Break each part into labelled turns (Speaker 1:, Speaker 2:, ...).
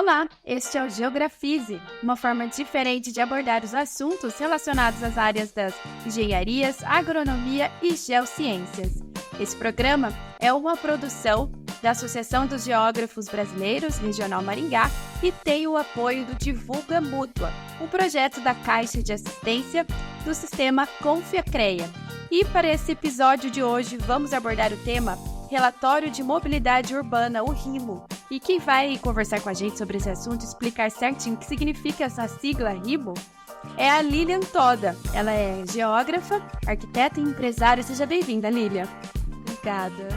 Speaker 1: Olá, este é o Geografise, uma forma diferente de abordar os assuntos relacionados às áreas das engenharias, agronomia e geociências. Esse programa é uma produção da Associação dos Geógrafos Brasileiros, Regional Maringá, e tem o apoio do Divulga Mútua, um projeto da Caixa de Assistência do Sistema Confiacrea. E para esse episódio de hoje, vamos abordar o tema Relatório de Mobilidade Urbana, o RIMO. E quem vai conversar com a gente sobre esse assunto e explicar certinho o que significa essa sigla RIMO é a Lilian Toda. Ela é geógrafa, arquiteta e empresária. Seja bem-vinda, Lilian. Obrigada.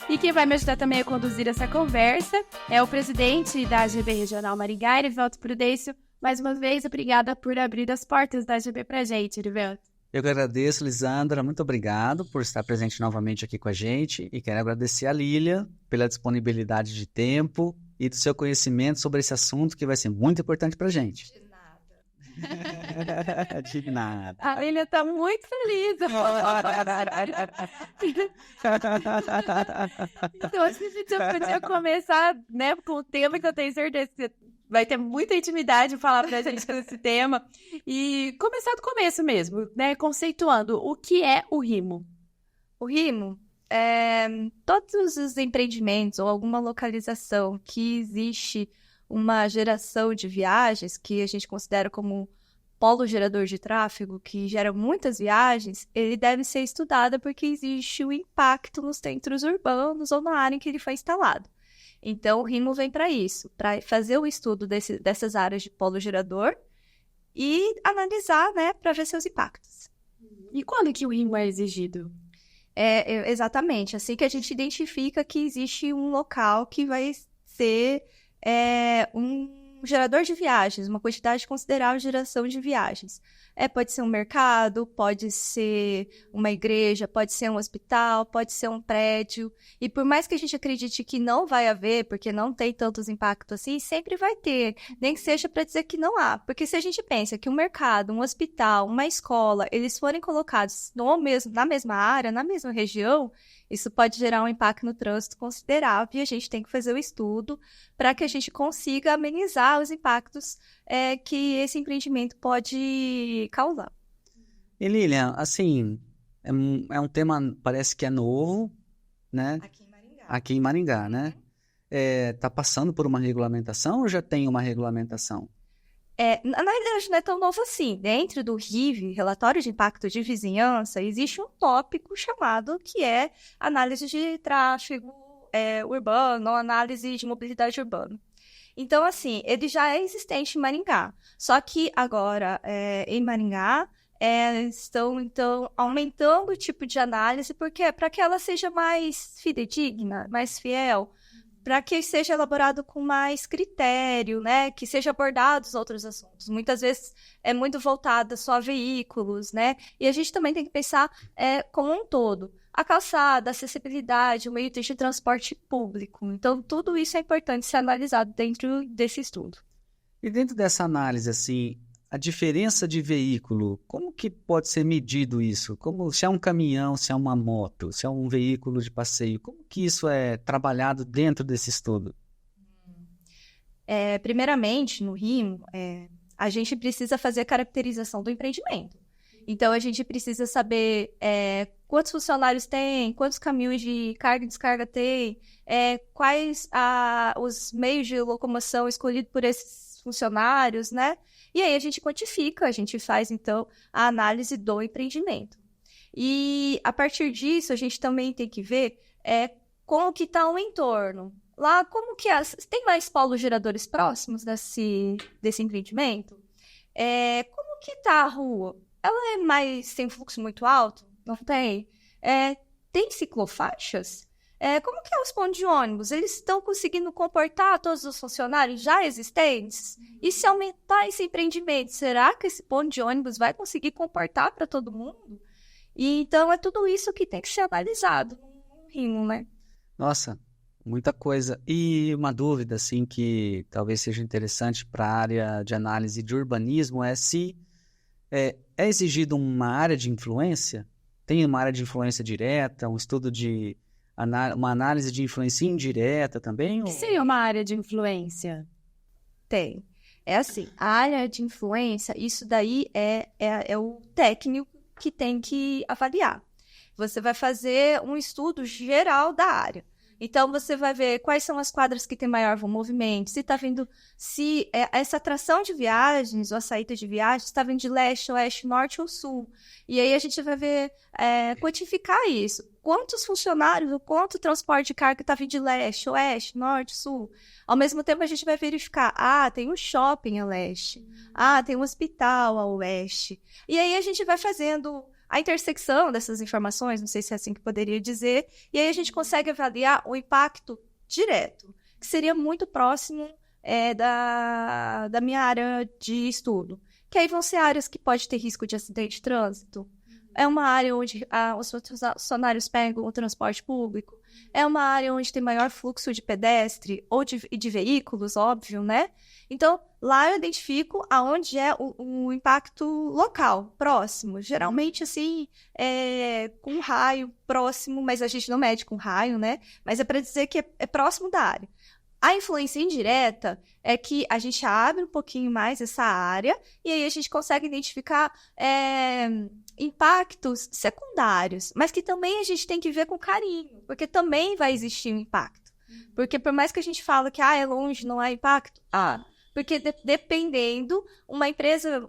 Speaker 1: E quem vai me ajudar também a conduzir essa conversa é o presidente da AGB Regional Maringá, Erivelto Prudêncio. Mais uma vez, obrigada por abrir as portas da AGB pra gente, Erivelto.
Speaker 2: Eu que agradeço, Lisandra, muito obrigado por estar presente novamente aqui com a gente e quero agradecer a Lília pela disponibilidade de tempo e do seu conhecimento sobre esse assunto que vai ser muito importante para a gente.
Speaker 1: De nada.
Speaker 2: De nada.
Speaker 1: A Lília está muito feliz. Então, a gente já podia começar, né, com um tema que eu tenho certeza que vai ter muita intimidade em falar pra gente desse tema. E começar do começo mesmo, né? Conceituando o que é o RIMO.
Speaker 3: O RIMO é todos os empreendimentos ou alguma localização que existe uma geração de viagens, que a gente considera como polo gerador de tráfego, que gera muitas viagens, ele deve ser estudado porque existe o impacto nos centros urbanos ou na área em que ele foi instalado. Então, o RIMO vem para isso, para fazer o estudo dessas áreas de polo gerador e analisar, né, para ver seus impactos.
Speaker 1: E quando que o RIMO é exigido?
Speaker 3: Exatamente, assim que a gente identifica que existe um local que vai ser um gerador de viagens, uma quantidade considerável de geração de viagens. Pode ser um mercado, pode ser uma igreja, pode ser um hospital, pode ser um prédio. E por mais que a gente acredite que não vai haver, porque não tem tantos impactos assim, sempre vai ter. Nem que seja para dizer que não há. Porque se a gente pensa que um mercado, um hospital, uma escola, eles forem colocados na mesma área, na mesma região, isso pode gerar um impacto no trânsito considerável e a gente tem que fazer o estudo para que a gente consiga amenizar os impactos que esse empreendimento pode causar.
Speaker 2: E Lilian, assim, é um tema, parece que é novo, né? Aqui em Maringá, né? Tá passando por uma regulamentação ou já tem uma regulamentação?
Speaker 3: Na verdade, não é tão novo assim. Dentro do RIV, Relatório de Impacto de Vizinhança, existe um tópico chamado que é análise de tráfego urbano, análise de mobilidade urbana. Então, assim, ele já é existente em Maringá. Só que agora, em Maringá, estão, então, aumentando o tipo de análise, porque para que ela seja mais fidedigna, mais fiel, para que seja elaborado com mais critério, né? Que seja abordados outros assuntos. Muitas vezes é muito voltada só a veículos, né? E a gente também tem que pensar como um todo. A calçada, a acessibilidade, o meio de transporte público. Então, tudo isso é importante ser analisado dentro desse estudo.
Speaker 2: E dentro dessa análise, assim, a diferença de veículo, como que pode ser medido isso? Se é um caminhão, se é uma moto, se é um veículo de passeio, como que isso é trabalhado dentro desse estudo?
Speaker 3: Primeiramente, no RIMO, a gente precisa fazer a caracterização do empreendimento. Então, a gente precisa saber quantos funcionários tem, quantos caminhões de carga e descarga tem, quais os meios de locomoção escolhidos por esses funcionários, né? E aí a gente quantifica, a gente faz, então, a análise do empreendimento. E, a partir disso, a gente também tem que ver como que está o entorno. Lá, como que tem mais polos geradores próximos desse empreendimento? Como que está a rua? Ela tem fluxo muito alto? Não tem? Tem ciclofaixas? Como que é os pontos de ônibus? Eles estão conseguindo comportar todos os funcionários já existentes? E se aumentar esse empreendimento, será que esse ponto de ônibus vai conseguir comportar para todo mundo? E, então, é tudo isso que tem que ser analisado no RIMO, né?
Speaker 2: Nossa, muita coisa. E uma dúvida, assim, que talvez seja interessante para a área de análise de urbanismo é se é exigido uma área de influência? Tem uma área de influência direta, um estudo uma análise de influência indireta também?
Speaker 1: O que seria uma área de influência?
Speaker 3: Tem. É assim, a área de influência, isso daí é o técnico que tem que avaliar. Você vai fazer um estudo geral da área. Então, você vai ver quais são as quadras que têm maior movimento, se essa atração de viagens ou a saída de viagens está vindo de leste, oeste, norte ou sul. E aí a gente vai ver, quantificar isso. Quantos funcionários, ou quanto transporte de carga está vindo de leste, oeste, norte, sul. Ao mesmo tempo, a gente vai verificar, tem um shopping a leste, tem um hospital a oeste. E aí a gente vai fazendo a intersecção dessas informações, não sei se é assim que poderia dizer, e aí a gente consegue avaliar o impacto direto, que seria muito próximo da minha área de estudo. Que aí vão ser áreas que pode ter risco de acidente de trânsito, é uma área onde os funcionários pegam o transporte público, é uma área onde tem maior fluxo de pedestre ou de veículos, óbvio, né? Então, lá eu identifico aonde é o impacto local, próximo. Geralmente, assim, com um raio próximo, mas a gente não mede com raio, né? Mas é para dizer que é próximo da área. A influência indireta é que a gente abre um pouquinho mais essa área e aí a gente consegue identificar impactos secundários, mas que também a gente tem que ver com carinho, porque também vai existir um impacto. Porque por mais que a gente fale que é longe, não há impacto, porque dependendo, uma empresa,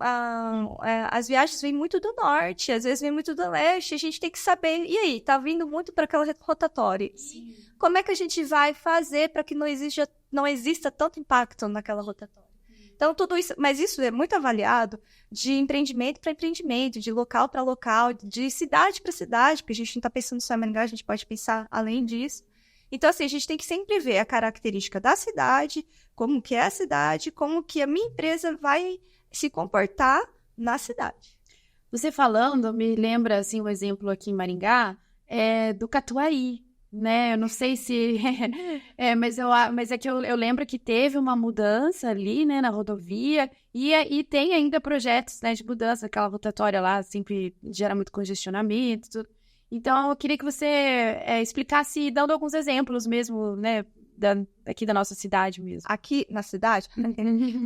Speaker 3: as viagens vêm muito do norte, às vezes vêm muito do leste, a gente tem que saber, e aí, tá vindo muito para aquela rotatória. Sim. Como é que a gente vai fazer para que não exista tanto impacto naquela rotatória? Então, tudo isso, mas isso é muito avaliado de empreendimento para empreendimento, de local para local, de cidade para cidade, porque a gente não está pensando só em Maringá, a gente pode pensar além disso. Então, assim, a gente tem que sempre ver a característica da cidade, como que é a cidade, como que a minha empresa vai se comportar na cidade.
Speaker 1: Você falando, me lembra, assim, um exemplo aqui em Maringá, do Catuaí, né? Eu não sei se... mas é que eu lembro que teve uma mudança ali, né, na rodovia, e tem ainda projetos, né, de mudança, aquela rotatória lá sempre gera muito congestionamento, tudo. Então, eu queria que você explicasse, dando alguns exemplos mesmo, né, aqui da nossa cidade mesmo.
Speaker 3: Aqui na cidade?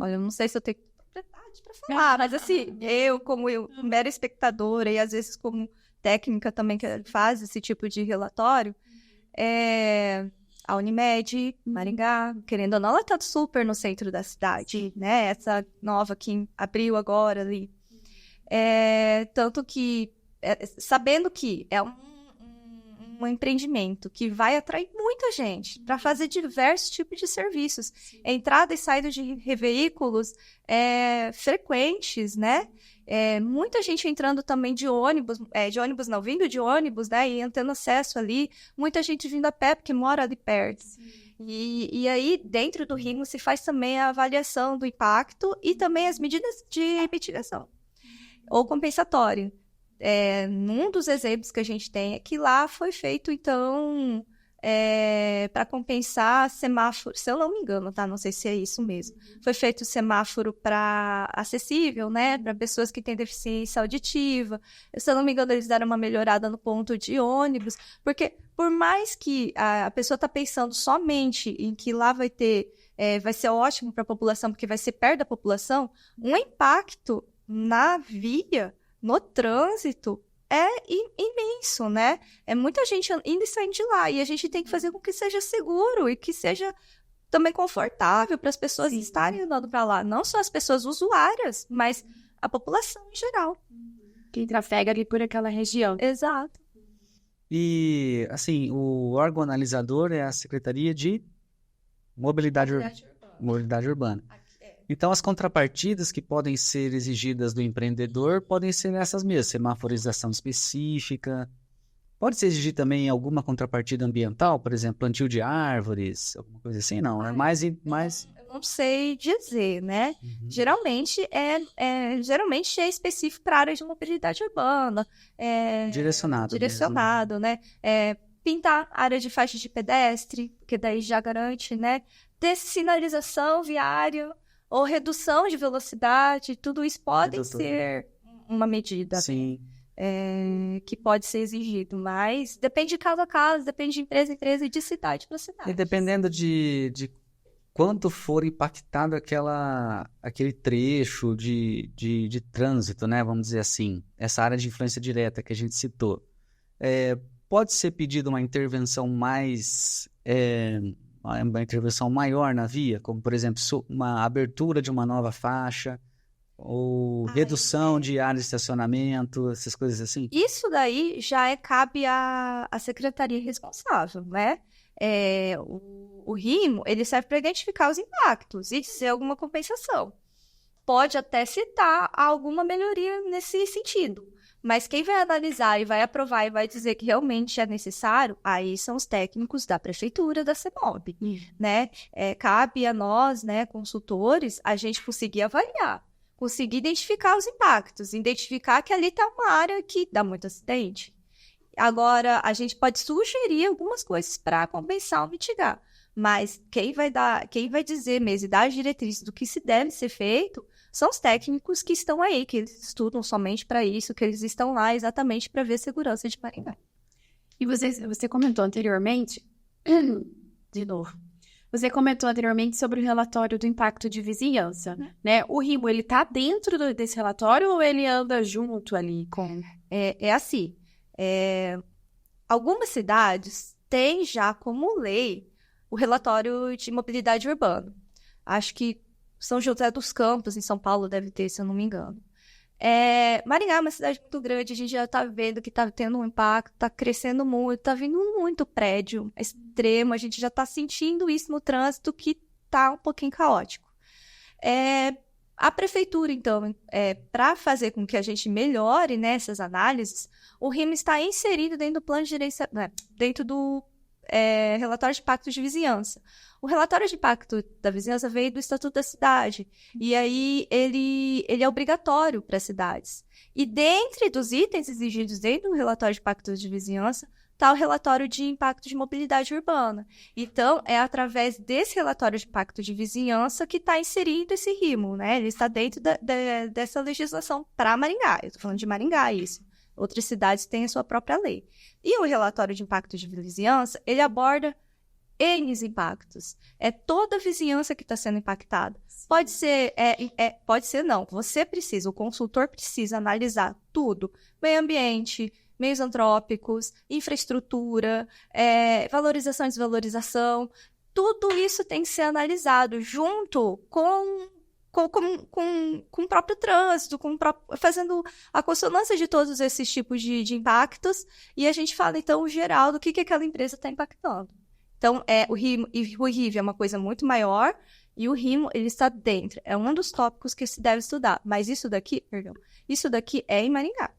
Speaker 3: Olha, eu não sei se eu tenho propriedade para falar, mas assim, eu, mera espectadora e às vezes como técnica também que faz esse tipo de relatório, a Unimed, Maringá, querendo ou não, ela está super no centro da cidade, né? Essa nova que abriu agora ali. Tanto que sabendo que é um empreendimento que vai atrair muita gente para fazer diversos tipos de serviços. Entrada e saída de veículos frequentes, né? Muita gente entrando também de ônibus, vindo de ônibus, né? E tendo acesso ali. Muita gente vindo a pé, porque mora ali perto. E aí, dentro do RIMO, se faz também a avaliação do impacto e também as medidas de mitigação ou compensatório. Num dos exemplos que a gente tem é que lá foi feito, então, para compensar semáforo, se eu não me engano, tá? Não sei se é isso mesmo. Foi feito semáforo para acessível, né? Para pessoas que têm deficiência auditiva. Se eu não me engano, eles deram uma melhorada no ponto de ônibus, porque por mais que a pessoa está pensando somente em que lá vai ser ótimo para a população, porque vai ser perto da população, um impacto na via, no trânsito, é imenso, né? É muita gente indo e saindo de lá. E a gente tem que fazer com que seja seguro e que seja também confortável para as pessoas estarem andando para lá. Não só as pessoas usuárias, mas a população em geral.
Speaker 1: Quem trafega ali por aquela região.
Speaker 3: Exato.
Speaker 2: E, assim, o órgão analisador é a Secretaria de Mobilidade Urbana. Então, as contrapartidas que podem ser exigidas do empreendedor podem ser essas mesmas, semaforização específica. Pode se exigir também alguma contrapartida ambiental, por exemplo, plantio de árvores, alguma coisa assim? Não, é mais...
Speaker 3: Eu não sei dizer, né? Uhum. Geralmente é específico para a área de mobilidade urbana. Direcionado, né? Pintar área de faixa de pedestre, porque daí já garante, né? Ter sinalização viária ou redução de velocidade, tudo isso pode ser uma medida.
Speaker 2: Sim.
Speaker 3: Que pode ser exigido, mas depende de caso a caso, depende de empresa a empresa e de cidade para cidade.
Speaker 2: E dependendo de quanto for impactado aquele trecho de trânsito, né? Vamos dizer assim, essa área de influência direta que a gente citou. Pode ser pedida uma intervenção uma intervenção maior na via, como, por exemplo, uma abertura de uma nova faixa, ou redução de área de estacionamento, essas coisas assim?
Speaker 3: Isso daí já cabe à secretaria responsável, né? O RIMO, ele serve para identificar os impactos e dizer alguma compensação. Pode até citar alguma melhoria nesse sentido, mas quem vai analisar e vai aprovar e vai dizer que realmente é necessário, aí são os técnicos da prefeitura, da CEMOB, né? Cabe a nós, né, consultores, a gente conseguir avaliar, conseguir identificar os impactos, identificar que ali está uma área que dá muito acidente. Agora, a gente pode sugerir algumas coisas para compensar ou mitigar, mas quem vai dizer mesmo e dar as diretrizes do que se deve ser feito são os técnicos que estão aí, que eles estudam somente para isso, que eles estão lá exatamente para ver a segurança de Maringá.
Speaker 1: E você comentou anteriormente, de novo, você comentou anteriormente sobre o relatório do impacto de vizinhança, né? O RIMO, ele tá dentro desse relatório ou ele anda junto ali com...
Speaker 3: Assim, algumas cidades têm já como lei o relatório de mobilidade urbana. Acho que São José dos Campos, em São Paulo, deve ter, se eu não me engano. Maringá é uma cidade muito grande, a gente já está vendo que está tendo um impacto, está crescendo muito, está vindo muito prédio extremo, a gente já está sentindo isso no trânsito que está um pouquinho caótico. A prefeitura, então, para fazer com que a gente melhore nessas análises, o RIMO está inserido dentro do plano de gerenciamento, dentro do relatório de impacto de vizinhança. O relatório de impacto da vizinhança veio do Estatuto da Cidade, e aí ele é obrigatório para as cidades. E dentre dos itens exigidos dentro do relatório de impacto de vizinhança, está o relatório de impacto de mobilidade urbana. Então, é através desse relatório de impacto de vizinhança que está inserido esse RIMO, né? Ele está dentro dessa legislação para Maringá. Eu estou falando de Maringá, isso. Outras cidades têm a sua própria lei. E o relatório de impacto de vizinhança, ele aborda N impactos. É toda a vizinhança que está sendo impactada. Pode ser, pode ser não. O consultor precisa analisar tudo. Meio ambiente, meios antrópicos, infraestrutura, valorização e desvalorização. Tudo isso tem que ser analisado junto com o próprio trânsito, fazendo a consonância de todos esses tipos de impactos, e a gente fala, então, o geral do que aquela empresa está impactando. Então, o RIV é uma coisa muito maior, e o RIMO, ele está dentro. É um dos tópicos que se deve estudar. Mas isso daqui é em Maringá.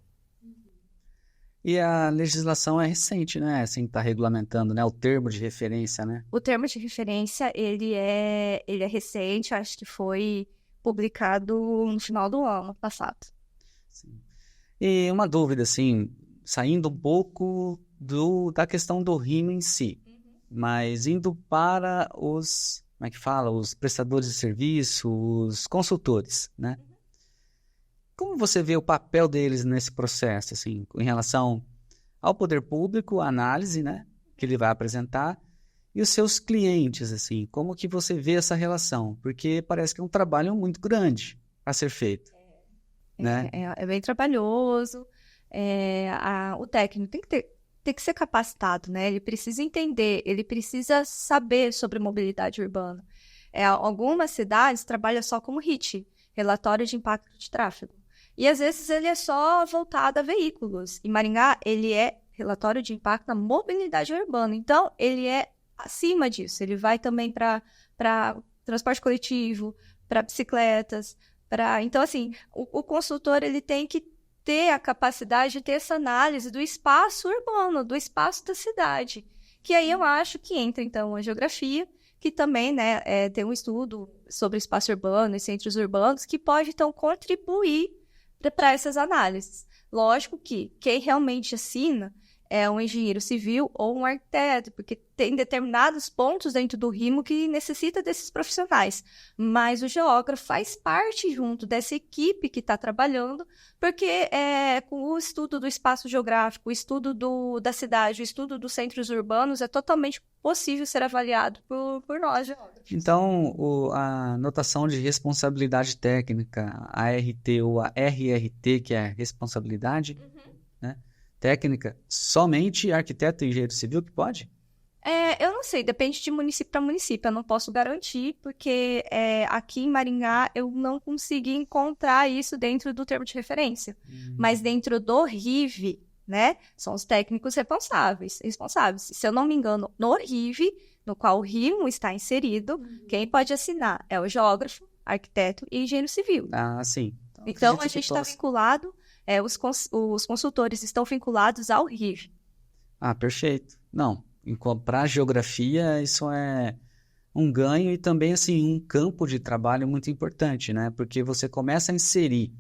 Speaker 2: E a legislação é recente, né? Assim, está regulamentando, né? O termo de referência, né?
Speaker 3: O termo de referência, ele é recente, acho que foi publicado no final do ano passado.
Speaker 2: Sim. E uma dúvida, assim, saindo um pouco da questão do RIMO em si, mas indo para os, como é que fala? Os prestadores de serviço, os consultores, né? Como você vê o papel deles nesse processo, assim, em relação ao poder público, a análise, né, que ele vai apresentar, e os seus clientes, assim, como que você vê essa relação? Porque parece que é um trabalho muito grande a ser feito, né?
Speaker 3: É bem trabalhoso, o técnico tem que ser capacitado, né? Ele precisa entender, ele precisa saber sobre mobilidade urbana. Algumas cidades trabalham só como RIT, Relatório de Impacto de Tráfego. E às vezes ele é só voltado a veículos. Em Maringá, ele é relatório de impacto na mobilidade urbana. Então, ele é acima disso. Ele vai também para transporte coletivo, para bicicletas. Então, assim, o consultor ele tem que ter a capacidade de ter essa análise do espaço urbano, do espaço da cidade. Que aí eu acho que entra, então, a geografia, que também, né, tem um estudo sobre espaço urbano e centros urbanos, que pode, então, contribuir para essas análises. Lógico que quem realmente assina é um engenheiro civil ou um arquiteto, porque tem determinados pontos dentro do RIMO que necessita desses profissionais. Mas o geógrafo faz parte junto dessa equipe que está trabalhando, porque com o estudo do espaço geográfico, o estudo da cidade, o estudo dos centros urbanos, é totalmente possível ser avaliado por nós, geógrafos.
Speaker 2: Então, a notação de responsabilidade técnica, a ART ou a RRT, que é a responsabilidade, né, técnica, somente arquiteto e engenheiro civil que pode?
Speaker 3: Eu não sei, depende de município para município, eu não posso garantir, porque aqui em Maringá eu não consegui encontrar isso dentro do termo de referência. Mas dentro do RIV, né, são os técnicos responsáveis. Se eu não me engano, no RIV, no qual o RIMO está inserido, quem pode assinar é o geógrafo, arquiteto e engenheiro civil.
Speaker 2: Ah, sim.
Speaker 3: Então a gente está vinculado, os consultores estão vinculados ao RIV.
Speaker 2: Ah, perfeito. Não, para a geografia, isso é um ganho e também, assim, um campo de trabalho muito importante, né? Porque você começa a inserir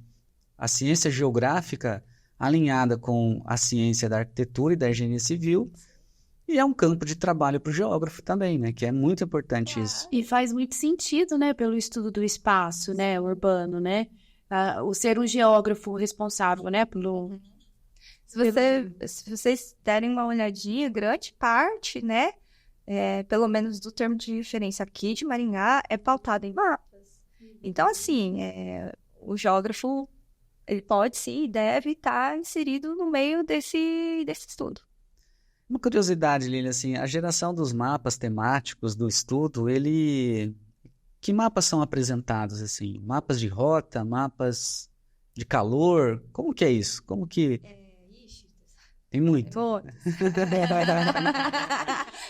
Speaker 2: a ciência geográfica alinhada com a ciência da arquitetura e da engenharia civil, e é um campo de trabalho para o geógrafo também, né? Que é muito importante isso.
Speaker 1: E faz muito sentido, né? Pelo estudo do espaço, né? Urbano, né? O ser um geógrafo responsável, né?
Speaker 3: Se vocês derem uma olhadinha, grande parte, né, pelo menos do termo de referência aqui de Maringá, é pautado em mapas. Então, assim, o geógrafo, ele pode sim e deve estar inserido no meio desse estudo.
Speaker 2: Uma curiosidade, Lilian, assim, a geração dos mapas temáticos do estudo, que mapas são apresentados, assim? Mapas de rota, mapas de calor? Como que é isso? Como que... Tem muito.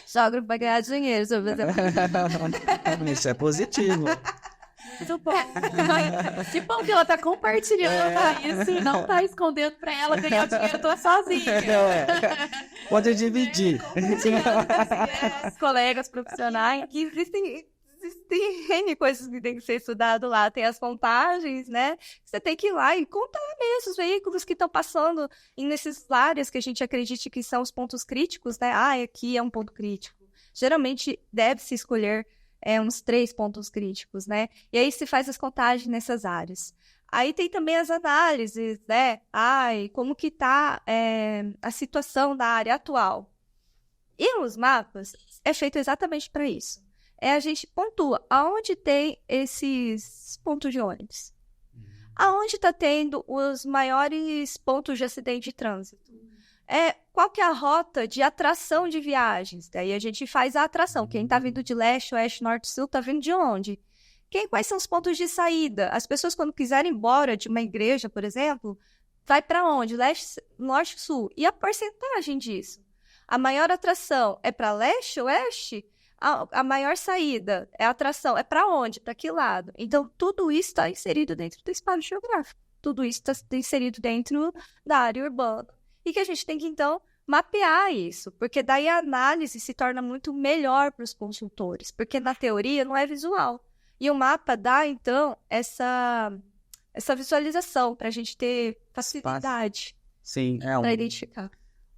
Speaker 3: Geógrafo vai ganhar dinheiro sobre
Speaker 2: Isso é positivo.
Speaker 1: Muito bom. Que bom que ela tá compartilhando isso e não tá escondendo pra ela ganhar o dinheiro toda sozinha.
Speaker 2: Pode dividir.
Speaker 1: Os colegas profissionais.
Speaker 3: Que existem N coisas que tem que ser estudado lá. Tem as contagens, né? Você tem que ir lá e contar mesmo os veículos que estão passando nesses áreas que a gente acredita que são os pontos críticos, né? Aqui é um ponto crítico. Geralmente deve-se escolher uns 3 pontos críticos, né? E aí se faz as contagens nessas áreas. Aí tem também as análises, né? Como que tá a situação da área atual. E os mapas é feito exatamente para isso. A gente pontua aonde tem esses pontos de ônibus. Aonde está tendo os maiores pontos de acidente de trânsito. Qual que é a rota de atração de viagens? Daí a gente faz a atração. Quem está vindo de leste, oeste, norte, sul, está vindo de onde? Quais são os pontos de saída? As pessoas, quando quiserem ir embora de uma igreja, por exemplo, vai para onde? Leste, norte, sul. E a porcentagem disso? A maior atração é para leste, oeste? A maior saída é a atração. É para onde? Para que lado? Então, tudo isso está inserido dentro do espaço geográfico. Tudo isso está inserido dentro da área urbana. E que a gente tem que, então, mapear isso. Porque daí a análise se torna muito melhor para os consultores. Porque na teoria não é visual. E o mapa dá, então, essa visualização para a gente ter facilidade para identificar.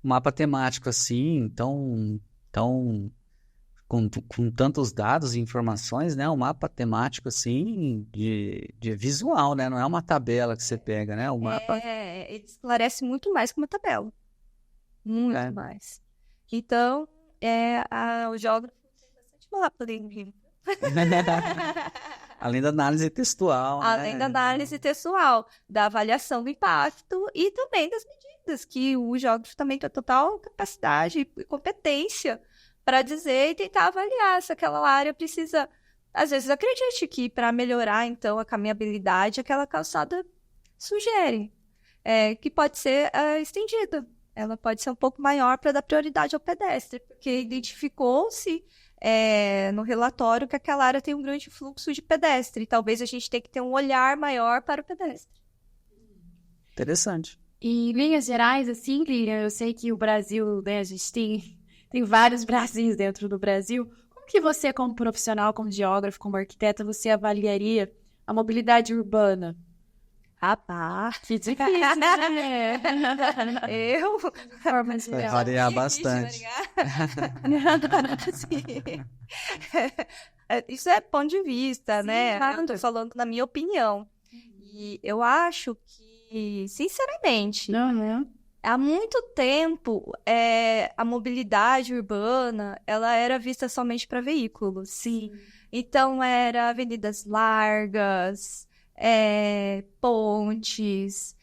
Speaker 2: Um mapa temático assim, então com tantos dados e informações, né? Um mapa temático, assim, de visual, né? Não é uma tabela que você pega, né? O mapa...
Speaker 3: ele esclarece muito mais que uma tabela. Muito mais. Então, o geógrafo tem bastante mapa ali no Rio.
Speaker 2: Além da análise textual,
Speaker 3: Além da análise textual, da avaliação do impacto e também das medidas, que o geógrafo também tem total capacidade e competência para dizer e tentar avaliar se aquela área precisa... Às vezes, acredite que para melhorar, então, a caminhabilidade, aquela calçada sugere que pode ser estendida. Ela pode ser um pouco maior para dar prioridade ao pedestre, porque identificou-se no relatório que aquela área tem um grande fluxo de pedestre. Talvez a gente tenha que ter um olhar maior para o pedestre.
Speaker 2: Interessante.
Speaker 1: E em linhas gerais, assim, Lilian, eu sei que o Brasil, né, a gente tem vários Brasis dentro do Brasil. Como que você, como profissional, como geógrafo, como arquiteta, você avaliaria a mobilidade urbana
Speaker 3: Rapaz,
Speaker 1: Que difícil, né?
Speaker 3: eu...
Speaker 1: Forma de
Speaker 2: Vai variar
Speaker 3: Difícil
Speaker 2: bastante.
Speaker 3: variar. Sim. Isso é ponto de vista,
Speaker 1: Sim,
Speaker 3: né?
Speaker 1: claro.
Speaker 3: Eu tô falando na minha opinião. E eu acho que, sinceramente,
Speaker 1: Uhum.
Speaker 3: há muito tempo, a mobilidade urbana, ela era vista somente para veículos.
Speaker 1: Sim.
Speaker 3: Então, era avenidas largas, pontes,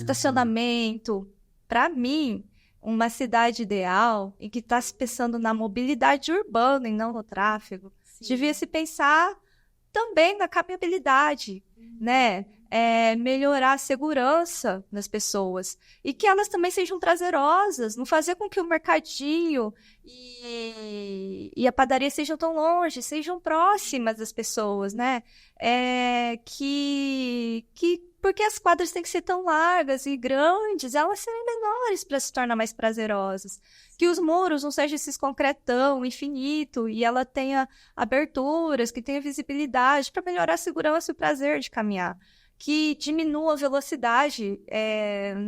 Speaker 3: estacionamento. Para mim, uma cidade ideal em que está se pensando na mobilidade urbana e não no tráfego, devia se pensar também na caminhabilidade, né? Melhorar a segurança das pessoas e que elas também sejam prazerosas, não fazer com que o mercadinho e a padaria sejam tão longe, sejam próximas das pessoas, né? Porque as quadras têm que ser tão largas e grandes, elas serem menores para se tornar mais prazerosas. Que os muros não sejam esses concretão infinito e ela tenha aberturas, que tenha visibilidade para melhorar a segurança e o prazer de caminhar. Que diminua a velocidade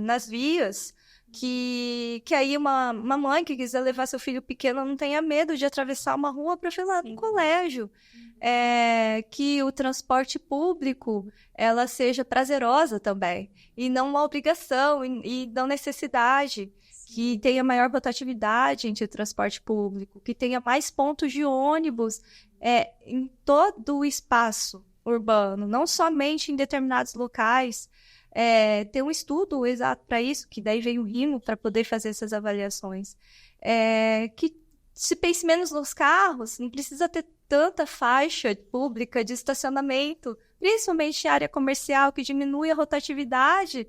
Speaker 3: nas vias, que aí uma mãe que quiser levar seu filho pequeno não tenha medo de atravessar uma rua para ir lá no colégio. Que o transporte público ela seja prazerosa também, e não uma obrigação, e não necessidade. Que tenha maior rotatividade entre o transporte público, que tenha mais pontos de ônibus em todo o espaço urbano, não somente em determinados locais. Tem um estudo exato para isso, que daí veio o RIMO para poder fazer essas avaliações. Que se pense menos nos carros, não precisa ter tanta faixa pública de estacionamento, principalmente em área comercial, que diminui a rotatividade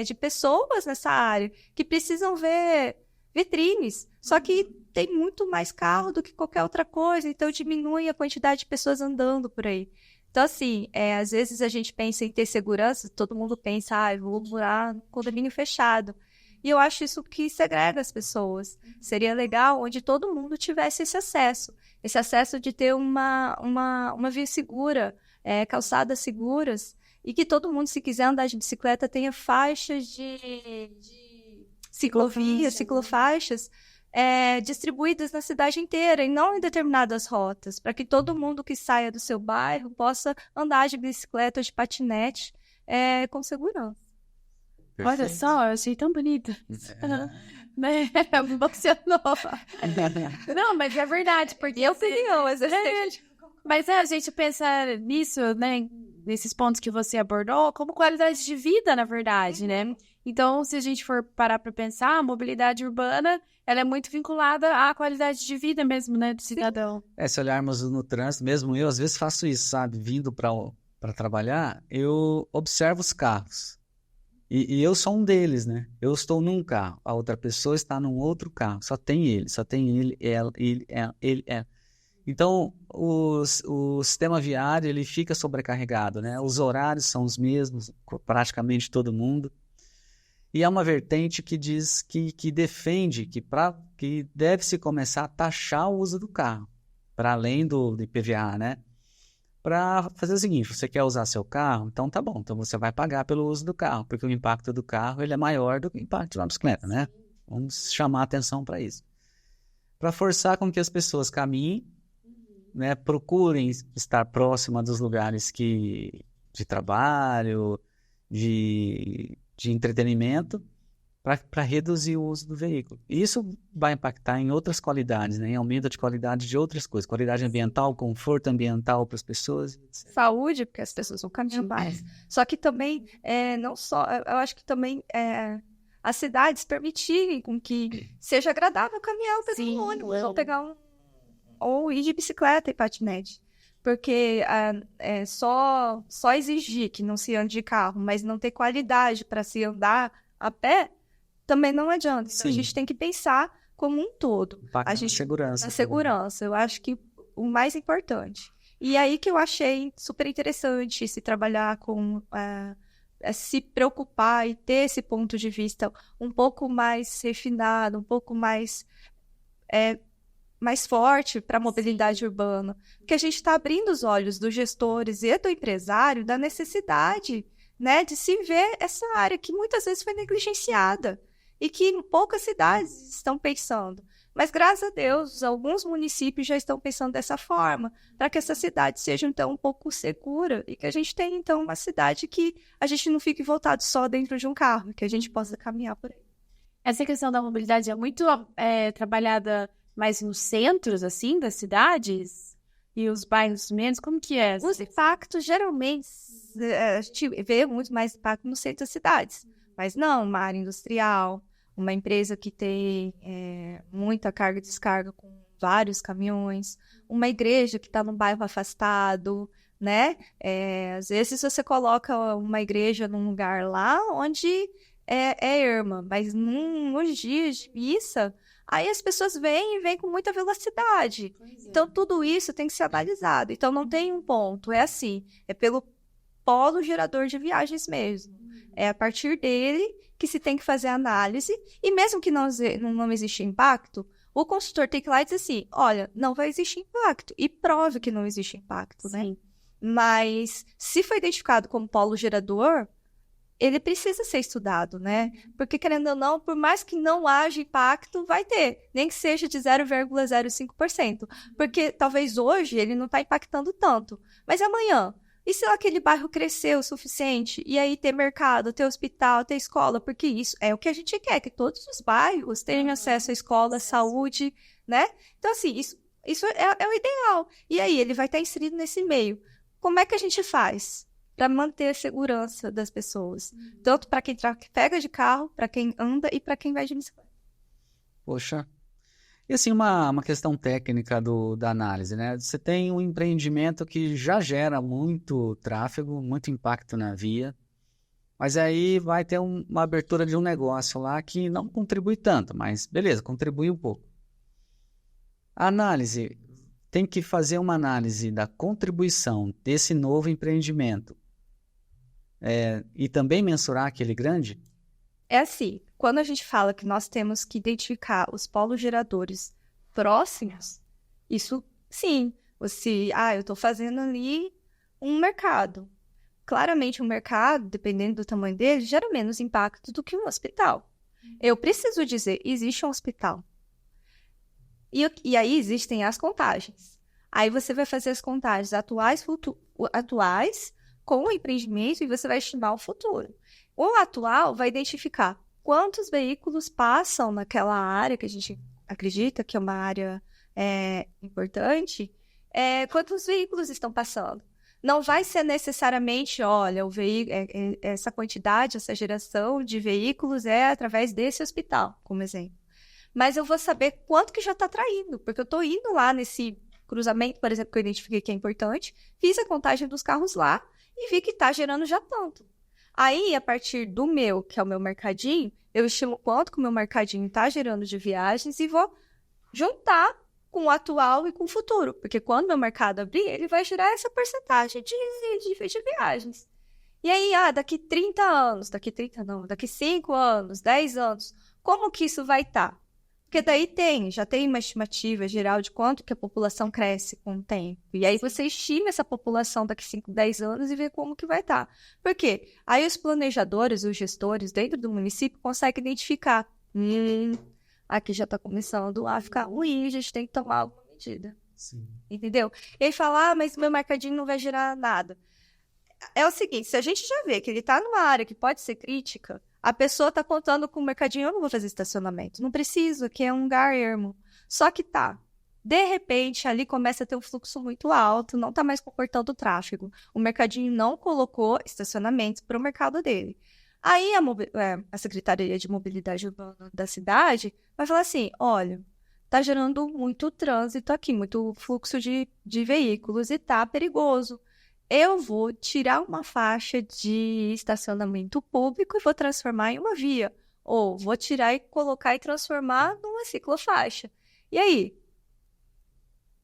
Speaker 3: de pessoas nessa área, que precisam ver vitrines. Só que tem muito mais carro do que qualquer outra coisa, então diminui a quantidade de pessoas andando por aí. Então, assim, às vezes a gente pensa em ter segurança, todo mundo pensa, eu vou morar num condomínio fechado. E eu acho isso que segrega as pessoas. Seria legal onde todo mundo tivesse esse acesso de ter uma via segura, calçadas seguras, e que todo mundo, se quiser andar de bicicleta, tenha faixas de ciclovias, ciclofaixas, distribuídas na cidade inteira e não em determinadas rotas, para que todo mundo que saia do seu bairro possa andar de bicicleta ou de patinete com segurança.
Speaker 2: Perfeito.
Speaker 1: Olha só, eu achei tão bonito. Né? Me emocionou. Não, mas é verdade, porque
Speaker 3: Minha opinião, às vezes
Speaker 1: mas a gente pensa nisso, né, nesses pontos que você abordou, como qualidade de vida, na verdade, né? Então, se a gente for parar para pensar, a mobilidade urbana, ela é muito vinculada à qualidade de vida mesmo, né, do cidadão.
Speaker 2: Se olharmos no trânsito, mesmo eu às vezes faço isso, sabe? Vindo para trabalhar, eu observo os carros. E eu sou um deles, né? Eu estou num carro, a outra pessoa está num outro carro. Só tem ele, ela, ela. Então, o sistema viário, ele fica sobrecarregado, né? Os horários são os mesmos, praticamente todo mundo. E há uma vertente que diz que defende que deve-se começar a taxar o uso do carro, para além do IPVA, né? Para fazer o seguinte, você quer usar seu carro? Então tá bom, então você vai pagar pelo uso do carro, porque o impacto do carro ele é maior do que o impacto de uma bicicleta, né? Vamos chamar a atenção para isso. Para forçar com que as pessoas caminhem, né, procurem estar próximas dos lugares de trabalho, de entretenimento, para reduzir o uso do veículo. Isso vai impactar em outras qualidades, né? Em aumento de qualidade de outras coisas. Qualidade ambiental, conforto ambiental para as pessoas. Etc.
Speaker 3: Saúde, porque as pessoas vão caminhar mais. Só que também, não só... Eu acho que também as cidades permitirem com que seja agradável caminhar ou pegar um ônibus, ou pegar ou ir de bicicleta e patinete. Porque só exigir que não se ande de carro, mas não ter qualidade para se andar a pé, também não adianta. Então, a gente tem que pensar como um todo.
Speaker 2: Impacto na segurança.
Speaker 3: Na segurança, eu acho que o mais importante. E aí que eu achei super interessante se trabalhar com... se preocupar e ter esse ponto de vista um pouco mais refinado, um pouco mais mais forte para a mobilidade urbana, porque a gente está abrindo os olhos dos gestores e do empresário da necessidade, né, de se ver essa área que muitas vezes foi negligenciada e que poucas cidades estão pensando. Mas, graças a Deus, alguns municípios já estão pensando dessa forma, para que essa cidade seja, então, um pouco segura e que a gente tenha, então, uma cidade que a gente não fique voltado só dentro de um carro, que a gente possa caminhar por aí.
Speaker 1: Essa questão da mobilidade é muito trabalhada mais nos centros, assim, das cidades? E os bairros menos? Como que é?
Speaker 3: Os impactos, geralmente, a gente vê muito mais impacto no centro das cidades. Mas não, uma área industrial, uma empresa que tem muita carga e descarga com vários caminhões, uma igreja que está num bairro afastado, né? Às vezes você coloca uma igreja num lugar lá onde é erma, mas nos dias de missa, aí as pessoas vêm com muita velocidade. Então, tudo isso tem que ser analisado. Então, não tem um ponto, é assim, é pelo polo gerador de viagens mesmo. É a partir dele que se tem que fazer a análise, e mesmo que não exista impacto, o consultor tem que ir lá e dizer assim, olha, não vai existir impacto, e prove que não existe impacto, né?
Speaker 1: Sim.
Speaker 3: Mas, se foi identificado como polo gerador, ele precisa ser estudado, né? Porque, querendo ou não, por mais que não haja impacto, vai ter, nem que seja de 0,05%, porque talvez hoje ele não está impactando tanto, mas amanhã, e se aquele bairro crescer o suficiente, e aí ter mercado, ter hospital, ter escola, porque isso é o que a gente quer, que todos os bairros tenham acesso à escola, à saúde, né? Então, assim, isso é o ideal. E aí, ele vai estar inserido nesse meio. Como é que a gente faz para manter a segurança das pessoas? Tanto para quem pega de carro, para quem anda e para quem vai de bicicleta.
Speaker 2: Poxa. E assim, uma questão técnica da análise, né? Você tem um empreendimento que já gera muito tráfego, muito impacto na via, mas aí vai ter uma abertura de um negócio lá que não contribui tanto, mas beleza, contribui um pouco. A análise tem que fazer uma análise da contribuição desse novo empreendimento e também mensurar aquele grande?
Speaker 3: É assim, quando a gente fala que nós temos que identificar os polos geradores próximos, isso sim, eu estou fazendo ali um mercado. Claramente, um mercado, dependendo do tamanho dele, gera menos impacto do que um hospital. Eu preciso dizer, existe um hospital. E aí existem as contagens. Aí você vai fazer as contagens atuais com o empreendimento e você vai estimar o futuro. O atual vai identificar quantos veículos passam naquela área que a gente acredita que é uma área importante, quantos veículos estão passando. Não vai ser necessariamente, olha, essa quantidade, essa geração de veículos é através desse hospital, como exemplo. Mas eu vou saber quanto que já está atraindo, porque eu estou indo lá nesse cruzamento, por exemplo, que eu identifiquei que é importante, fiz a contagem dos carros lá e vi que está gerando já tanto. Aí, a partir do meu, que é o meu mercadinho, eu estimo quanto que o meu mercadinho está gerando de viagens e vou juntar com o atual e com o futuro. Porque quando meu mercado abrir, ele vai gerar essa porcentagem de viagens. E aí, daqui 30 anos, daqui 5 anos, 10 anos, como que isso vai estar? Porque daí já tem uma estimativa geral de quanto que a população cresce com o tempo. E aí você estima essa população daqui 5, 10 anos e vê como que vai estar. Por quê? Aí os planejadores, os gestores dentro do município conseguem identificar. Aqui já está começando a ficar ruim, a gente tem que tomar alguma medida.
Speaker 2: Sim.
Speaker 3: Entendeu? E aí fala, mas meu mercadinho não vai gerar nada. É o seguinte, se a gente já vê que ele está numa área que pode ser crítica, a pessoa está contando com o mercadinho, eu não vou fazer estacionamento, não preciso, aqui é um lugar ermo. Só que de repente, ali começa a ter um fluxo muito alto, não está mais comportando o tráfego. O mercadinho não colocou estacionamentos para o mercado dele. Aí a Secretaria de Mobilidade Urbana da cidade vai falar assim, olha, está gerando muito trânsito aqui, muito fluxo de veículos e está perigoso. Eu vou tirar uma faixa de estacionamento público e vou transformar em uma via. Ou vou tirar e colocar e transformar numa ciclofaixa. E aí?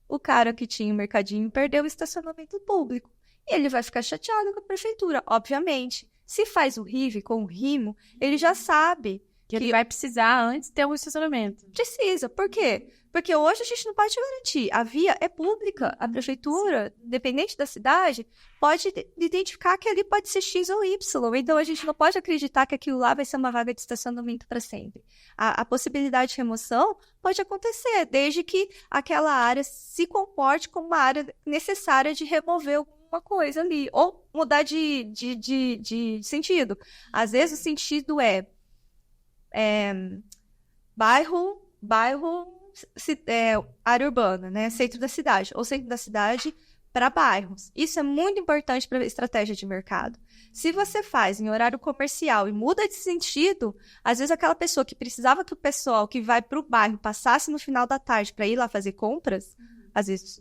Speaker 3: O cara que tinha o mercadinho perdeu o estacionamento público. E ele vai ficar chateado com a prefeitura, obviamente. Se faz o RIV com o RIMO, ele já sabe
Speaker 1: que ele vai precisar antes ter um estacionamento.
Speaker 3: Precisa. Por quê? Porque hoje a gente não pode garantir. A via é pública. A prefeitura, independente da cidade, pode identificar que ali pode ser X ou Y. Então, a gente não pode acreditar que aquilo lá vai ser uma vaga de estacionamento para sempre. A possibilidade de remoção pode acontecer, desde que aquela área se comporte como uma área necessária de remover alguma coisa ali. Ou mudar de sentido. Às vezes, o sentido é bairro, área urbana, né? Centro da cidade, ou centro da cidade para bairros. Isso é muito importante para a estratégia de mercado. Se você faz em horário comercial e muda de sentido, às vezes aquela pessoa que precisava que o pessoal que vai para o bairro passasse no final da tarde para ir lá fazer compras, às vezes...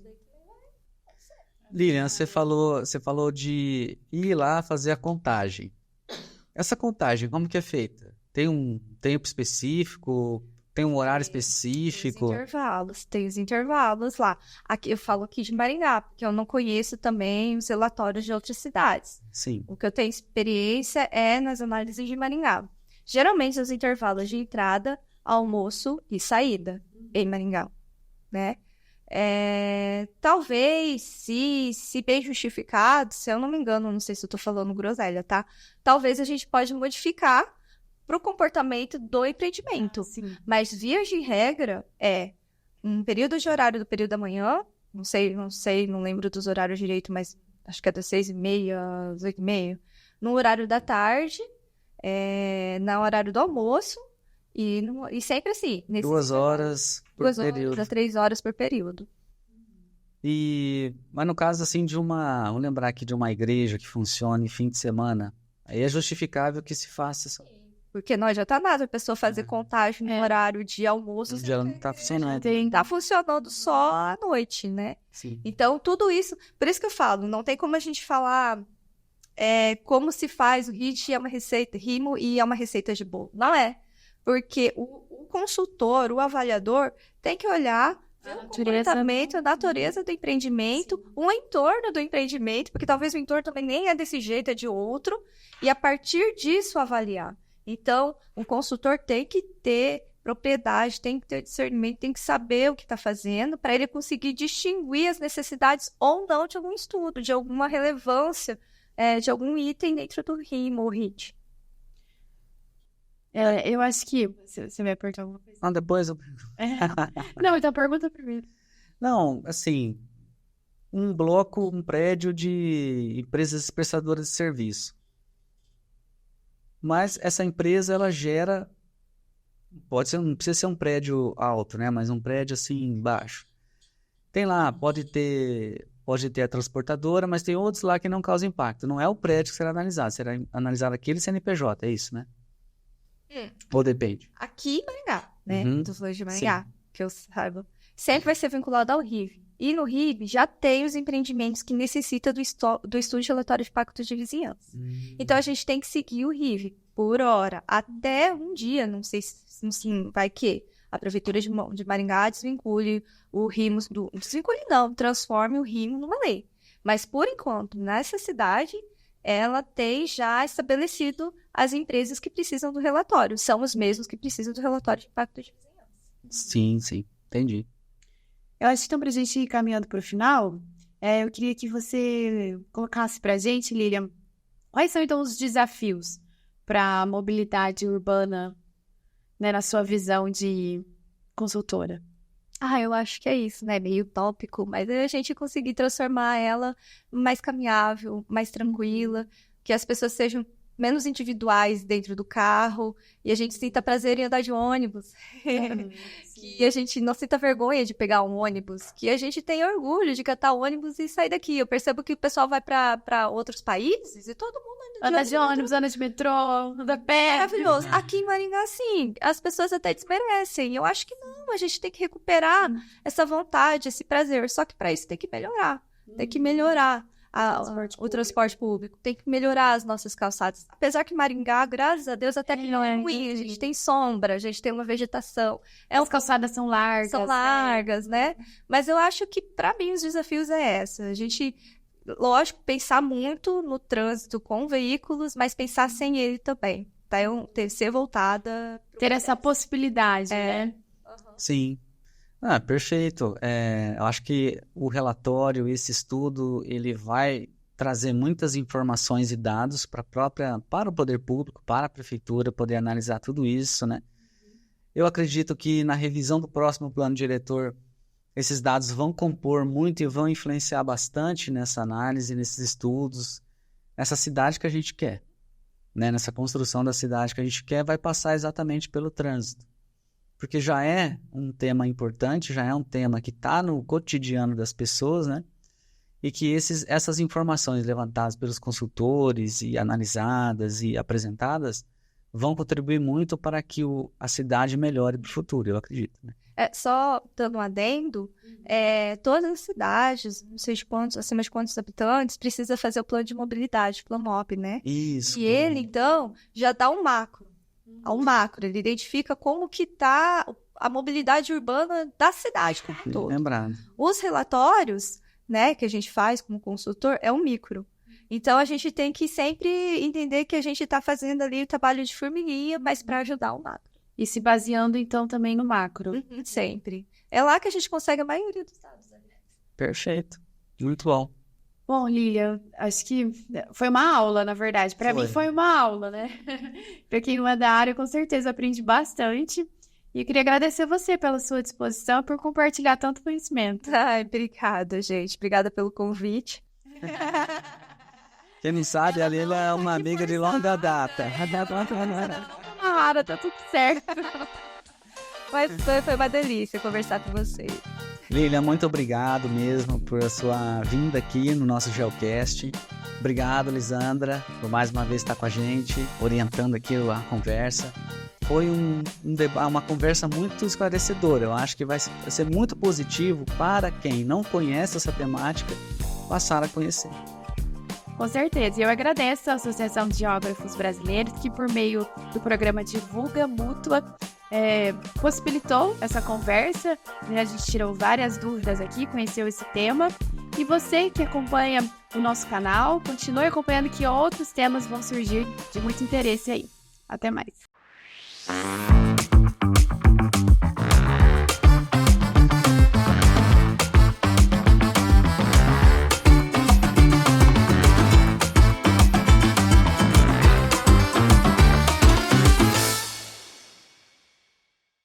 Speaker 2: Lilian, você falou de ir lá fazer a contagem. Essa contagem, como que é feita? Tem um tempo específico? Tem um horário específico?
Speaker 3: Tem os intervalos lá. Aqui, eu falo aqui de Maringá, porque eu não conheço também os relatórios de outras cidades.
Speaker 2: Sim.
Speaker 3: O que eu tenho experiência é nas análises de Maringá. Geralmente, os intervalos de entrada, almoço e saída em Maringá, né? Talvez, se bem justificado, se eu não me engano, não sei se eu tô falando groselha, tá? Talvez a gente pode modificar para o comportamento do empreendimento. Mas, via de regra, um período de horário do período da manhã, não lembro dos horários direito, mas acho que é das 6h30 às 8h30, no horário da tarde, no horário do almoço, e sempre assim.
Speaker 2: 2 horas por período.
Speaker 3: 2 horas a 3 horas por período.
Speaker 2: Mas no caso, assim, vamos lembrar aqui de uma igreja que funcione fim de semana, aí é justificável que se faça essa...
Speaker 3: Porque não adianta nada a pessoa fazer contagem no horário de almoço.
Speaker 2: Já não tá funcionando.
Speaker 3: Tá funcionando só à noite, né?
Speaker 2: Sim.
Speaker 3: Então, tudo isso... Por isso que eu falo, não tem como a gente falar como se faz o HIT rimo e é uma receita de bolo. Não é. Porque o consultor, o avaliador, tem que olhar o comportamento, a natureza do empreendimento, o entorno do empreendimento, porque talvez o entorno também nem é desse jeito, é de outro, e a partir disso avaliar. Então, o consultor tem que ter propriedade, tem que ter discernimento, tem que saber o que está fazendo para ele conseguir distinguir as necessidades ou não de algum estudo, de alguma relevância, de algum item dentro do RIMO ou HIT.
Speaker 1: Eu acho que... Você vai perguntar alguma coisa?
Speaker 2: Não, depois eu...
Speaker 1: Não, então pergunta primeiro.
Speaker 2: Não, assim, um prédio de empresas prestadoras de serviço. Mas essa empresa, ela gera... não precisa ser um prédio alto, né? Mas um prédio, assim, baixo. Tem lá, pode ter a transportadora, mas tem outros lá que não causam impacto. Não é o prédio que será analisado aquele CNPJ, é isso, né? Ou depende?
Speaker 3: Aqui em Maringá, né? Tô falando de Maringá,
Speaker 2: Sim.
Speaker 3: que eu saiba. Sempre vai ser vinculado ao RIV. E no RIV já tem os empreendimentos que necessitam do estudo de relatório de impacto de vizinhança. Então, a gente tem que seguir o RIV por hora. Até um dia, não sei se vai que a Prefeitura de Maringá desvincule o RIMO. Desvincule não, transforme o RIMO numa lei. Mas, por enquanto, nessa cidade, ela tem já estabelecido as empresas que precisam do relatório. São os mesmos que precisam do relatório de impacto de vizinhança.
Speaker 2: Sim, entendi.
Speaker 1: Eu acho que então, para a gente ir caminhando para o final, eu queria que você colocasse para a gente, Lilian, quais são então os desafios para a mobilidade urbana, né, na sua visão de consultora?
Speaker 3: Eu acho que é isso, né? Meio utópico, mas a gente conseguir transformar ela mais caminhável, mais tranquila, que as pessoas sejam menos individuais dentro do carro, e a gente sinta prazer em andar de ônibus, que a gente não sinta vergonha de pegar um ônibus, que a gente tenha orgulho de catar o ônibus e sair daqui. Eu percebo que o pessoal vai para outros países e todo mundo
Speaker 1: anda de ônibus, anda de metrô, anda a pé.
Speaker 3: Maravilhoso. Aqui em Maringá, sim, as pessoas até desmerecem. Eu acho que não, a gente tem que recuperar essa vontade, esse prazer. Só que para isso tem que melhorar. Tem que melhorar o transporte público. Tem que melhorar as nossas calçadas. Apesar que Maringá, graças a Deus, até que não é ruim. A gente tem sombra, a gente tem uma vegetação.
Speaker 1: As calçadas são largas.
Speaker 3: São largas, né? Mas eu acho que, para mim, os desafios é essa. A gente... Lógico, pensar muito no trânsito com veículos, mas pensar sem ele também. Ser voltada...
Speaker 1: Ter essa possibilidade, né?
Speaker 2: Sim. Perfeito. Eu acho que o relatório, esse estudo, ele vai trazer muitas informações e dados para o poder público, para a prefeitura poder analisar tudo isso, né? Eu acredito que na revisão do próximo plano diretor, esses dados vão compor muito e vão influenciar bastante nessa análise, nesses estudos, nessa cidade que a gente quer, né? Nessa construção da cidade que a gente quer, vai passar exatamente pelo trânsito. Porque já é um tema importante, já é um tema que está no cotidiano das pessoas, né? E que essas informações levantadas pelos consultores e analisadas e apresentadas vão contribuir muito para que a cidade melhore para o futuro, eu acredito, né?
Speaker 3: Só dando um adendo, todas as cidades, não sei de quantos, acima de quantos habitantes, precisa fazer o plano de mobilidade, Planop, né?
Speaker 2: Isso.
Speaker 3: E ele, então, já dá um macro. Ele identifica como que está a mobilidade urbana da cidade como um todo.
Speaker 2: Lembrado.
Speaker 3: Os relatórios, né, que a gente faz como consultor, é um micro. Então, a gente tem que sempre entender que a gente está fazendo ali o trabalho de formiguinha, mas para ajudar o macro.
Speaker 1: E se baseando, então, também no macro.
Speaker 3: Sempre. É lá que a gente consegue a maioria dos dados.
Speaker 2: Perfeito. Muito bom.
Speaker 1: Bom, Lília, acho que foi uma aula, na verdade. Para mim foi uma aula, né? Para quem não é da área, com certeza aprendi bastante. E eu queria agradecer você pela sua disposição e por compartilhar tanto conhecimento.
Speaker 3: Ai, obrigada, gente. Obrigada pelo convite.
Speaker 2: Quem não sabe, a Lília é uma amiga de longa data.
Speaker 1: Tá tudo certo.
Speaker 3: Mas foi uma delícia conversar com vocês.
Speaker 2: Lília, muito obrigado mesmo por a sua vinda aqui no nosso Geocast. Obrigado, Lisandra, por mais uma vez estar com a gente, orientando aqui a conversa. Foi uma conversa muito esclarecedora. Eu acho que vai ser muito positivo para quem não conhece essa temática passar a conhecer.
Speaker 1: Com certeza. E eu agradeço à Associação de Geógrafos Brasileiros que, por meio do programa Divulga Mútua, possibilitou essa conversa, né? A gente tirou várias dúvidas aqui, conheceu esse tema. E você que acompanha o nosso canal, continue acompanhando que outros temas vão surgir de muito interesse aí. Até mais.